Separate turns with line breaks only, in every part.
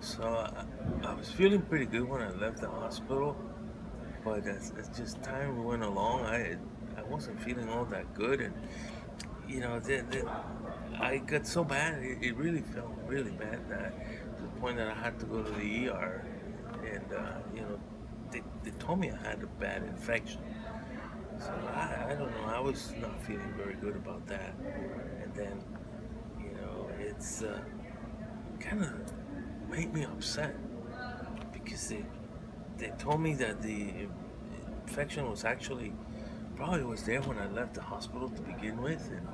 So I was feeling pretty good when I left the hospital, but as just time went along, I wasn't feeling all that good, and I got so bad. It really felt really bad that to the point that I had to go to the ER, and they told me I had a bad infection. So I don't know. I was not feeling very good about that, and then it's kind of made me upset because they told me that the infection was actually probably was there when I left the hospital to begin with, and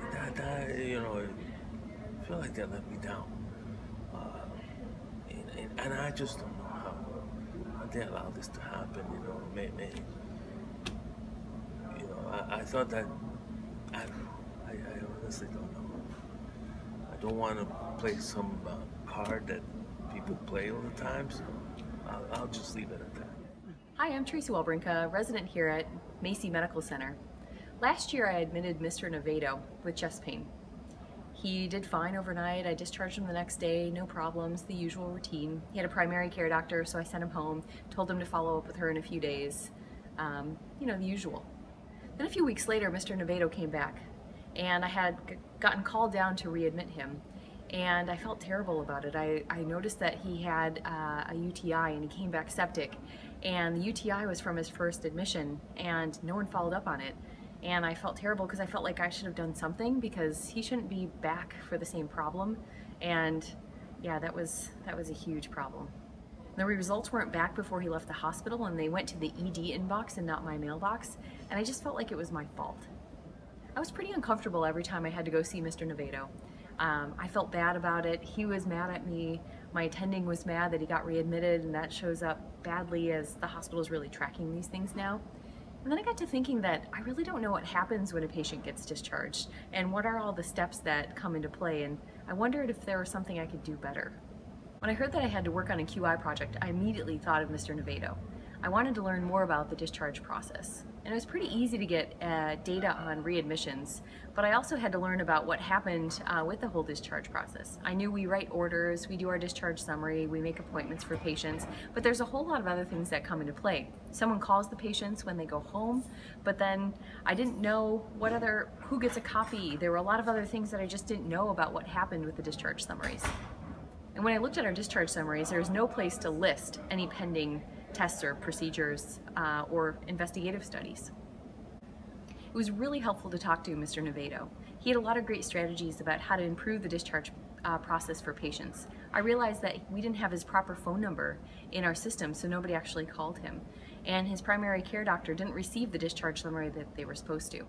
I feel like that let me down, uh, and I just don't know how they allowed this to happen. I thought that I don't know. I honestly don't know. I don't want to play some card that people play all the time, so I'll just leave it at that.
Hi, I'm Traci, a resident here at Macy Medical Center. Last year I admitted Mr. Nevato with chest pain. He did fine overnight. I discharged him the next day, no problems, the usual routine. He had a primary care doctor, so I sent him home, told him to follow up with her in a few days. The usual. Then a few weeks later, Mr. Nevato came back, and I had gotten called down to readmit him, and I felt terrible about it. I noticed that he had a UTI, and he came back septic, and the UTI was from his first admission, and no one followed up on it. And I felt terrible because I felt like I should have done something, because he shouldn't be back for the same problem. And yeah, that was a huge problem. The results weren't back before he left the hospital, and they went to the ED inbox and not my mailbox, and I just felt like it was my fault. I was pretty uncomfortable every time I had to go see Mr. Nevato. I felt bad about it. He was mad at me. My attending was mad that he got readmitted, and that shows up badly as the hospital is really tracking these things now. And then I got to thinking that I really don't know what happens when a patient gets discharged, and what are all the steps that come into play, and I wondered if there was something I could do better. When I heard that I had to work on a QI project, I immediately thought of Mr. Nevato. I wanted to learn more about the discharge process. And it was pretty easy to get data on readmissions, but I also had to learn about what happened with the whole discharge process. I knew we write orders, we do our discharge summary, we make appointments for patients, but there's a whole lot of other things that come into play. Someone calls the patients when they go home, but then I didn't know who gets a copy. There were a lot of other things that I just didn't know about what happened with the discharge summaries. And when I looked at our discharge summaries, there was no place to list any pending tests or procedures or investigative studies. It was really helpful to talk to Mr. Nevato. He had a lot of great strategies about how to improve the discharge process for patients. I realized that we didn't have his proper phone number in our system, so nobody actually called him. And his primary care doctor didn't receive the discharge summary that they were supposed to.